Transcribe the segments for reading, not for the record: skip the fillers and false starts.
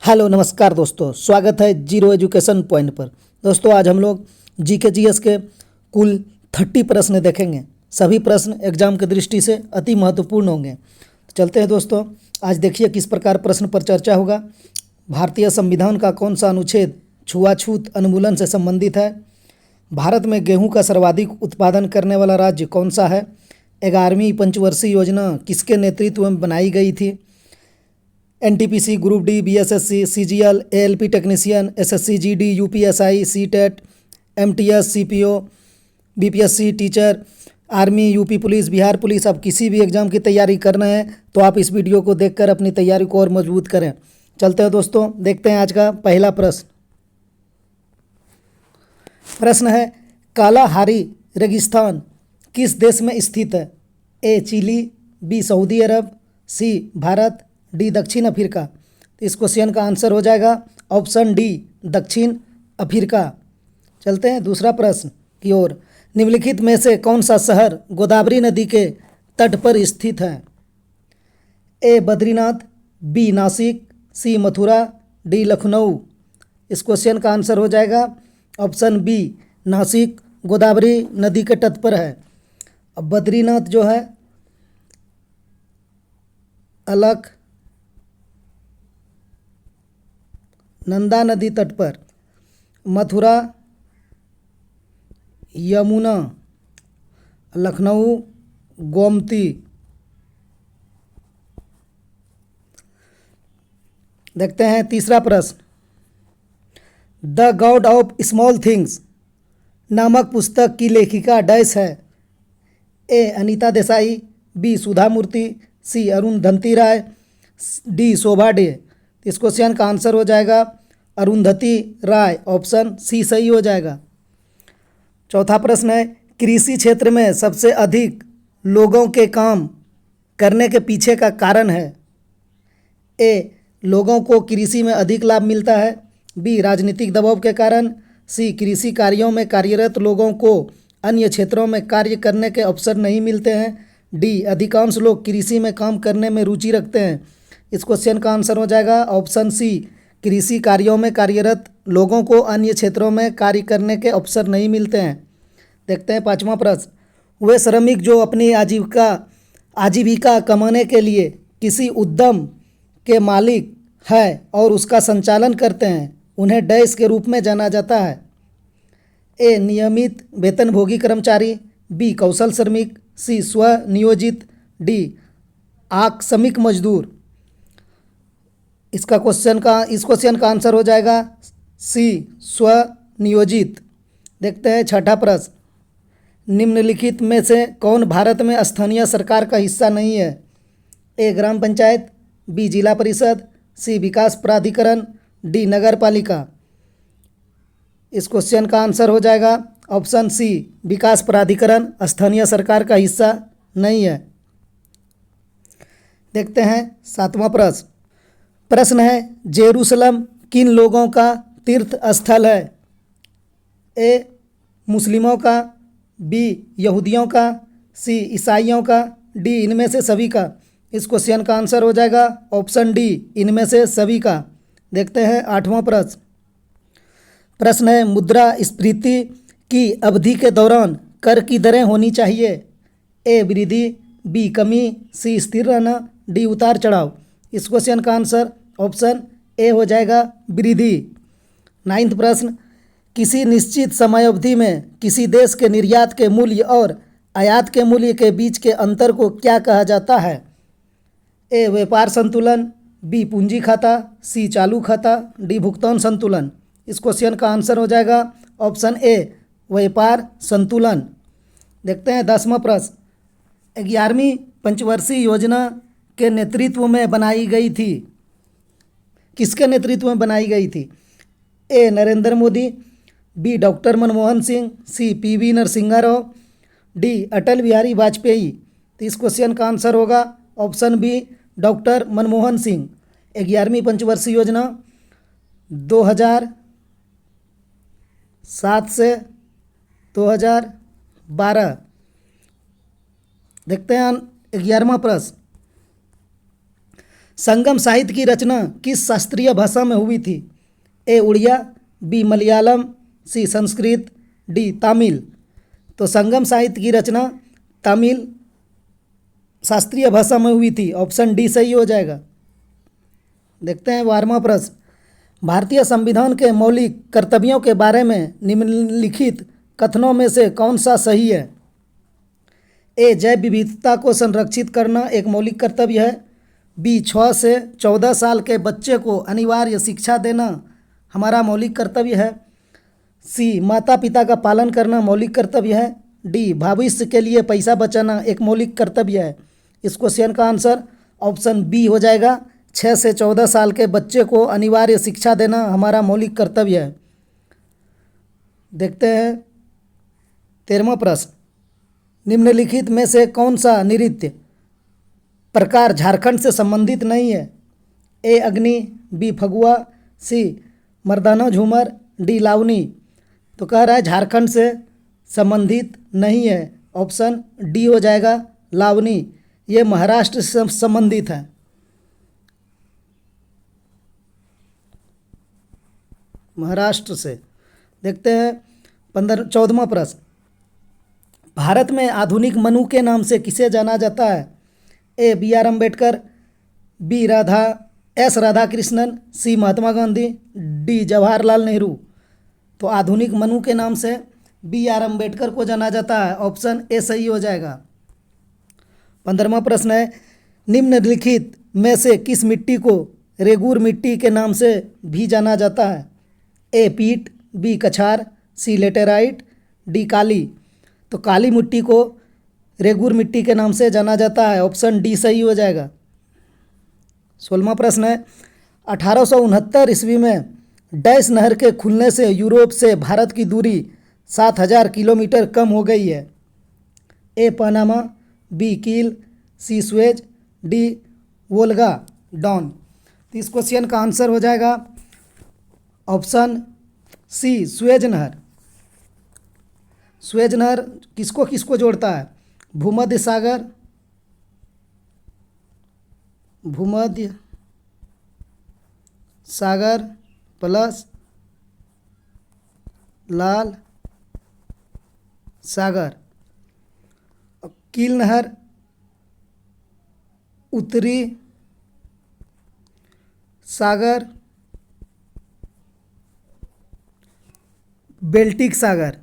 Hello नमस्कार दोस्तों, स्वागत है जीरो एजुकेशन पॉइंट पर। दोस्तों आज हम लोग जीके जीएस के कुल 30 प्रश्न देखेंगे। सभी प्रश्न एग्जाम की दृष्टि से अति महत्वपूर्ण होंगे। तो चलते हैं दोस्तों, आज देखिए किस प्रकार प्रश्न पर चर्चा होगा। भारतीय संविधान का कौन सा अनुच्छेद छुआछूत उन्मूलन से संबंधित है? भारत में गेहूँ का सर्वाधिक उत्पादन करने वाला राज्य कौन सा है? 11वीं पंचवर्षीय योजना किसके नेतृत्व में बनाई गई थी? NTPC, group D, BSSC, CGL, ALP technician, SSC, GD, UPSI, CTET, MTS, CPO, BPSC, teacher, army, UP police, Bihar police. आप किसी भी एग्जाम की तैयारी करना है तो आप इस वीडियो को देखकर अपनी तैयारी को और मजबूत करें। चलते हैं दोस्तों, देखते हैं आज का पहला प्रश्न। प्रश्न है, कालाहारी रेगिस्तान किस देश में स्थित है? ए चिली, बी सऊदी अरब, सी भारत, डी दक्षिण अफ्रीका। तो इस क्वेश्चन का आंसर हो जाएगा ऑप्शन डी, दक्षिण अफ्रीका। चलते हैं दूसरा प्रश्न की ओर। निम्नलिखित में से कौन सा शहर गोदावरी नदी के तट पर स्थित है? ए बद्रीनाथ, बी नासिक, सी मथुरा, डी लखनऊ। इस क्वेश्चन का आंसर हो जाएगा ऑप्शन बी, नासिक गोदावरी नदी के तट पर है। अब बद्रीनाथ जो है अलख नंदा नदी तट पर, मथुरा यमुना, लखनऊ गोमती। देखते हैं तीसरा प्रश्न। The God of small things नामक पुस्तक की लेखिका डैश है? ए अनीता देसाई, बी सुधा मूर्ति, सी अरुंधति राय, डी शोभा डे। इस क्वेश्चन का आंसर हो जाएगा अरुंधति राय। ऑप्शन सी सही हो जाएगा। चौथा प्रश्न है, कृषि क्षेत्र में सबसे अधिक लोगों के काम करने के पीछे का कारण है? ए लोगों को कृषि में अधिक लाभ मिलता है, बी राजनीतिक दबाव के कारण, सी कृषि कार्यों में कार्यरत लोगों को अन्य क्षेत्रों में कार्य करने के अवसर नहीं मिलते हैं, डी अधिकांश लोग कृषि में काम करने में रुचि रखते हैं। इस क्वेश्चन का आंसर हो जाएगा ऑप्शन सी, कृषि कार्यों में कार्यरत लोगों को अन्य क्षेत्रों में कार्य करने के अवसर नहीं मिलते हैं। देखते हैं पांचवा प्रश्न। वे श्रमिक जो अपनी आजीविका कमाने के लिए किसी उद्यम के मालिक है और उसका संचालन करते हैं, उन्हें डैश के रूप में जाना जाता है? ए नियमित वेतनभोगी कर्मचारी, बी कौशल श्रमिक, सी स्वनियोजित, डी आकस्मिक मजदूर। इस क्वेश्चन का आंसर हो जाएगा सी, स्वनियोजित। देखते हैं छठा प्रश्न। निम्नलिखित में से कौन भारत में स्थानीय सरकार का हिस्सा नहीं है? ए ग्राम पंचायत, बी जिला परिषद, सी विकास प्राधिकरण, डी नगर पालिका। इस क्वेश्चन का आंसर हो जाएगा ऑप्शन सी, विकास प्राधिकरण स्थानीय सरकार का हिस्सा नहीं है। देखते हैं सातवां प्रश्न। प्रश्न है, जेरूसलम किन लोगों का तीर्थ स्थल है? ए मुस्लिमों का, बी यहूदियों का, सी ईसाइयों का, डी इनमें से सभी का। इस क्वेश्चन का आंसर हो जाएगा ऑप्शन डी, इनमें से सभी का। देखते हैं आठवां प्रश्न। प्रश्न है, मुद्रास्फीति की अवधि के दौरान कर की दरें होनी चाहिए? ए वृद्धि, बी कमी, सी स्थिर रहना, डी उतार चढ़ाव। इस क्वेश्चन का आंसर ऑप्शन ए हो जाएगा वृद्धि। नाइन्थ प्रश्न। किसी निश्चित समय अवधि में किसी देश के निर्यात के मूल्य और आयात के मूल्य के बीच के अंतर को क्या कहा जाता है? ए व्यापार संतुलन, बी पूंजी खाता, सी चालू खाता, डी भुगतान संतुलन। इस क्वेश्चन का आंसर हो जाएगा ऑप्शन ए, व्यापार संतुलन। देखते हैं 10वां प्रश्न। 11वीं पंचवर्षीय योजना के नेतृत्व में बनाई गई थी? किसके नेतृत्व में बनाई गई थी? A Narendra Modi, B doctor Manmohan Singh, C P V Narasimha Rao, D Atal Bihari Vajpayee. तो इस क्वेश्चन का आंसर होगा option B, doctor Manmohan Singh. 11वीं पंचवर्षीय योजना 2007 से 2012। देखते हैं 11वां प्रश्न। संगम साहित्य की रचना किस शास्त्रीय भाषा में हुई थी? ए उड़िया, बी मलयालम, सी संस्कृत, डी तमिल। तो संगम साहित्य की रचना तमिल शास्त्रीय भाषा में हुई थी। ऑप्शन डी सही हो जाएगा। देखते हैं 12वां प्रश्न। भारतीय संविधान के मौलिक कर्तव्यों के बारे में निम्नलिखित कथनों में से कौन सा सही है? ए जैव विविधता को संरक्षित करना एक मौलिक कर्तव्य है। बी 6 से 14 साल के बच्चे को अनिवार्य शिक्षा देना हमारा मौलिक कर्तव्य है। सी माता पिता का पालन करना मौलिक कर्तव्य है। डी भविष्य के लिए पैसा बचाना एक मौलिक कर्तव्य है। इस क्वेश्चन का आंसर ऑप्शन बी हो जाएगा। 6 से 14 साल के बच्चे को अनिवार्य शिक्षा देना हमारा मौलिक कर्तव्य है। देखते हैं 13वां प्रश्न। निम्नलिखित में से कौन सा नृत्य प्रकार झारखंड से संबंधित नहीं है? ए अग्नि, बी फगुआ, सी मर्दाना झूमर, डी लावनी। तो कह रहा है झारखंड से संबंधित नहीं है। ऑप्शन डी हो जाएगा लावनी। ये महाराष्ट्र से संबंधित है। महाराष्ट्र से। देखते हैं 14वां प्रश्न। भारत में आधुनिक मनु के नाम से किसे जाना जाता है? A B R Ambedkar, B S Radhakrishnan, C Mahatma Gandhi, D Jawaharlal Nehru. तो आधुनिक मनु के नाम से बी आर अम्बेडकर को जाना जाता है। ऑप्शन ए सही हो जाएगा। 15वां प्रश्न है। निम्नलिखित में से किस मिट्टी को रेगूर मिट्टी के नाम से भी जाना जाता है? ए पीट, बी कछार, सी लेटेराइट, डी काली। तो काली मिट्टी को रेगूर मिट्टी के नाम से जाना जाता है। ऑप्शन डी सही हो जाएगा। 16वां प्रश्न है। 1869 ईस्वी में डैश नहर के खुलने से यूरोप से भारत की दूरी 7000 किलोमीटर कम हो गई है। ए पनामा, बी कील, सी स्वेज, डी वोल्गा डॉन। तो इस क्वेश्चन का आंसर हो जाएगा ऑप्शन सी स्वेज नहर। स्वेज नहर किसको किसको जोड़ता है? भूमध्य सागर, भूमध्य सागर प्लस लाल सागर। कील नहर उत्तरी सागर, बाल्टिक सागर,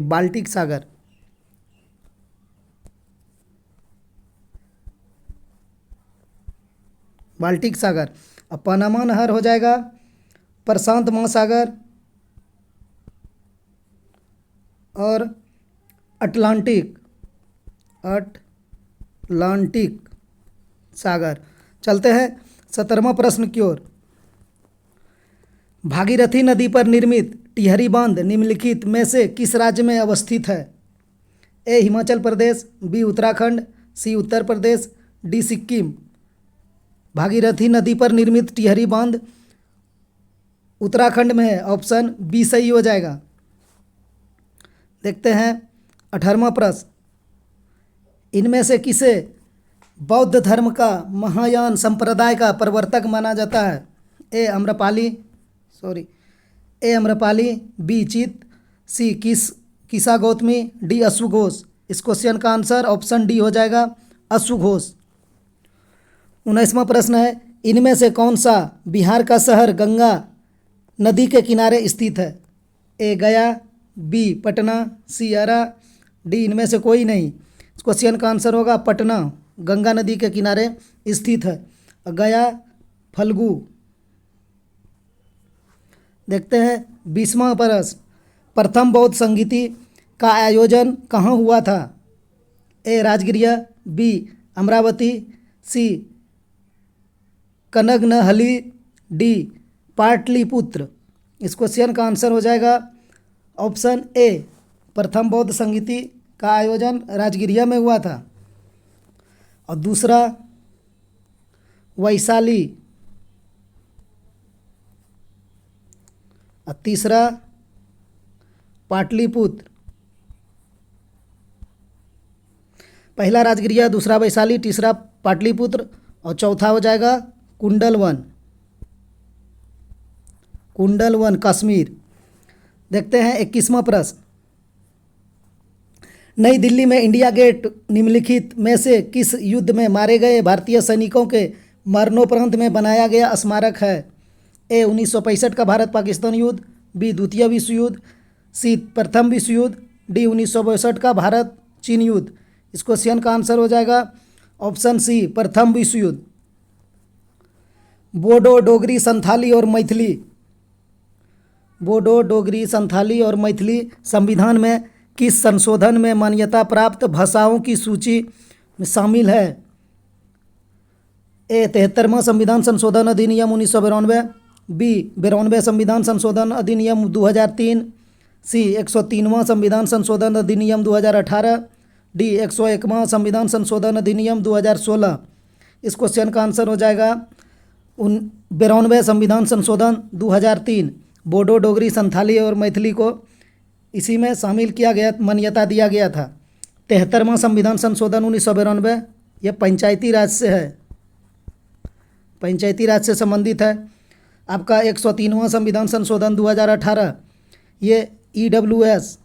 बाल्टिक सागर। बाल्टिक सागर। अब पनामा नहर हो जाएगा प्रशांत महासागर और अटलांटिक सागर। चलते हैं 17वां प्रश्न की ओर। भागीरथी नदी पर निर्मित टिहरी बांध निम्नलिखित में से किस राज्य में अवस्थित है? ए हिमाचल प्रदेश, बी उत्तराखंड, सी उत्तर प्रदेश, डी सिक्किम। भागीरथी नदी पर निर्मित टिहरी बांध उत्तराखंड में है। ऑप्शन बी सही हो जाएगा। देखते हैं 18वां प्रश्न। इनमें से किसे बौद्ध धर्म का महायान संप्रदाय का प्रवर्तक माना जाता है? ए अम्रपाली, बी चित, सी किसा गौतमी, डी अश्व घोष। इस क्वेश्चन का आंसर ऑप्शन डी हो जाएगा अश्व घोष। 19वां प्रश्न है। इनमें से कौन सा बिहार का शहर गंगा नदी के किनारे स्थित है? ए गया, बी पटना, सी आरा, डी इनमें से कोई नहीं। इस क्वेश्चन का आंसर होगा पटना गंगा नदी के किनारे स्थित है। गया फल्गु। देखते हैं 20वां प्रश्न। प्रथम बौद्ध संगीति का आयोजन कहाँ हुआ था? ए राजगिरिया, बी अमरावती, सी कनगनहली, डी पाटलिपुत्र। इस क्वेश्चन का आंसर हो जाएगा ऑप्शन ए प्रथम बौद्ध संगीति का आयोजन राजगिरिया में हुआ था। और दूसरा वैशाली और तीसरा पाटलिपुत्र। पहला राजगिरिया, दूसरा वैशाली, तीसरा पाटलिपुत्र और चौथा हो जाएगा कुंडल वन कश्मीर। देखते हैं 21वां प्रश्न। नई दिल्ली में इंडिया गेट निम्नलिखित में से किस युद्ध में मारे गए भारतीय सैनिकों के मरणोपरांत में बनाया गया स्मारक है? ए 1965 का भारत पाकिस्तान युद्ध, बी द्वितीय विश्व युद्ध, सी प्रथम विश्व युद्ध, डी 1962 का भारत चीन युद्ध। इस क्वेश्चन का आंसर हो जाएगा ऑप्शन सी प्रथम विश्व युद्ध। बोडो डोगरी संथाली और मैथिली। बोडो डोगरी संथाली और मैथिली संविधान में किस संशोधन में मान्यता प्राप्त भाषाओं की सूची में शामिल है? ए 73वां संविधान संशोधन अधिनियम 1992, बी 92वें संविधान संशोधन अधिनियम 2003, सी 103वां संविधान संशोधन अधिनियम 2018, डी 101वां संविधान संशोधन अधिनियम 2016। इस क्वेश्चन का आंसर हो जाएगा 92वें संविधान संशोधन 2003। बोडो डोगरी संथाली और मैथिली को इसी में शामिल किया गया, मान्यता दिया गया था। 73वां संविधान संशोधन 1992 यह पंचायती राज से है, पंचायती राज से संबंधित है। आपका 103वां संविधान संशोधन 2018 ये EWS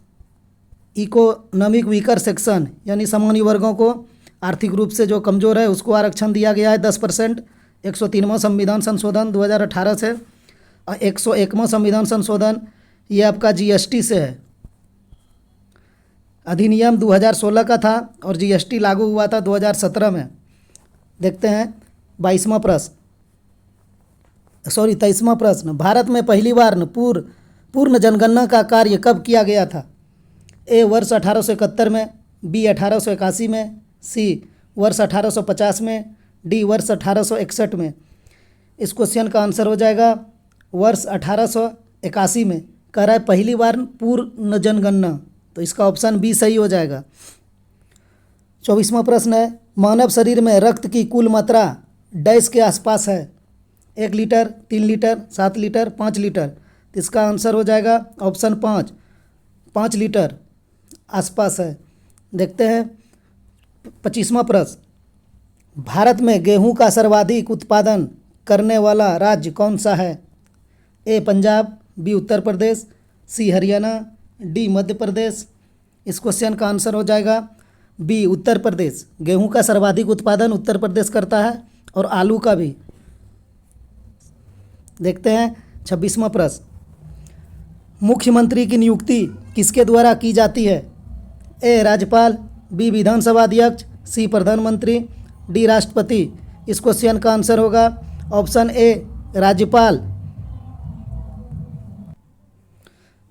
इकोनॉमिक वीकर सेक्शन यानी सामान्य वर्गों को आर्थिक रूप से जो कमज़ोर है उसको आरक्षण दिया गया है 10%। 103वां संविधान संशोधन 2018 से। और 101वां संविधान संशोधन ये आपका GST से है। अधिनियम 2016 का था और GST लागू हुआ था 2017 में। देखते हैं 23वां प्रश्न। भारत में पहली बार पूर्ण जनगणना का कार्य कब किया गया था? ए वर्ष 1871 में, बी 1881 में, सी वर्ष 1850 में, डी वर्ष 1861 में। इस क्वेश्चन का आंसर हो जाएगा वर्ष 1881 में। कह रहा है पहली बार पूर्ण जनगणना, तो इसका ऑप्शन बी सही हो जाएगा। 24वां प्रश्न है, मानव शरीर में रक्त की कुल मात्रा डैश के आसपास है? 1 लीटर, 3 लीटर, 7 लीटर, 5 लीटर। तो इसका आंसर हो जाएगा ऑप्शन 5 लीटर आसपास है। देखते हैं 25वां प्रश्न, भारत में गेहूं का सर्वाधिक उत्पादन करने वाला राज्य कौन सा है? ए पंजाब, बी उत्तर प्रदेश, सी हरियाणा, डी मध्य प्रदेश। इस क्वेश्चन का आंसर हो जाएगा बी उत्तर प्रदेश। गेहूं का सर्वाधिक उत्पादन उत्तर प्रदेश करता है और आलू का भी। देखते हैं 26वां प्रश्न, मुख्यमंत्री की नियुक्ति किसके द्वारा की जाती है? ए राज्यपाल, बी विधानसभा अध्यक्ष, सी प्रधानमंत्री, डी राष्ट्रपति। इस क्वेश्चन का आंसर होगा ऑप्शन ए राज्यपाल।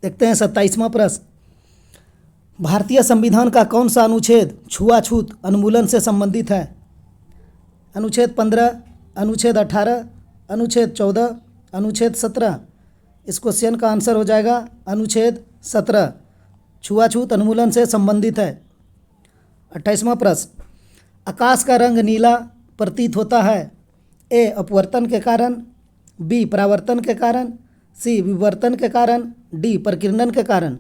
देखते हैं 27वां प्रश्न, भारतीय संविधान का कौन सा अनुच्छेद छुआछूत उन्मूलन से संबंधित है? अनुच्छेद 15, अनुच्छेद 18, अनुच्छेद 14, अनुच्छेद 17। इस क्वेश्चन का आंसर हो जाएगा अनुच्छेद 17, छुआछूत उन्मूलन से संबंधित है। 28वां प्रश्न, आकाश का रंग नीला प्रतीत होता है? ए अपवर्तन के कारण, बी परावर्तन के कारण, सी विवर्तन के कारण, डी प्रकीर्णन के कारण।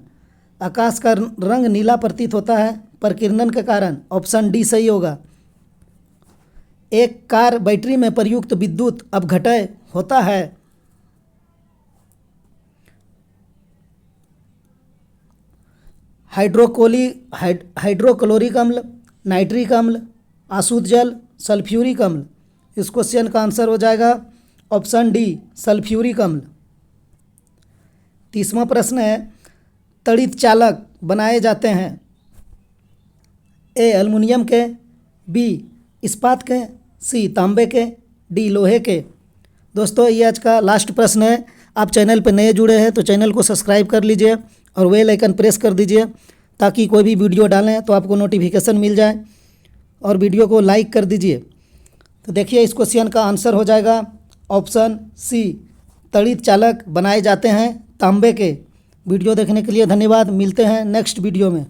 आकाश का रंग नीला प्रतीत होता है प्रकीर्णन के कारण। ऑप्शन डी सही होगा। एक कार बैटरी में प्रयुक्त विद्युत अपघटय होता है? हाइड्रोक्लोरिक अम्ल, नाइट्रिक अम्ल, आसुत जल, सल्फ्यूरिक अम्ल। इस क्वेश्चन का आंसर हो जाएगा ऑप्शन डी सल्फ्यूरिक अम्ल। 30वां प्रश्न है, तड़ित चालक बनाए जाते हैं? ए एल्युमिनियम के, बी इस्पात के, सी तांबे के, डी लोहे के। दोस्तों ये आज का लास्ट प्रश्न है। आप चैनल पर नए जुड़े हैं तो चैनल को सब्सक्राइब कर लीजिए और बेल आइकन प्रेस कर दीजिए ताकि कोई भी वीडियो डालें तो आपको नोटिफिकेशन मिल जाए, और वीडियो को लाइक कर दीजिए। तो देखिए इस क्वेश्चन का आंसर हो जाएगा ऑप्शन सी, तड़ित चालक बनाए जाते हैं तांबे के। वीडियो देखने के लिए धन्यवाद। मिलते हैं नेक्स्ट वीडियो में।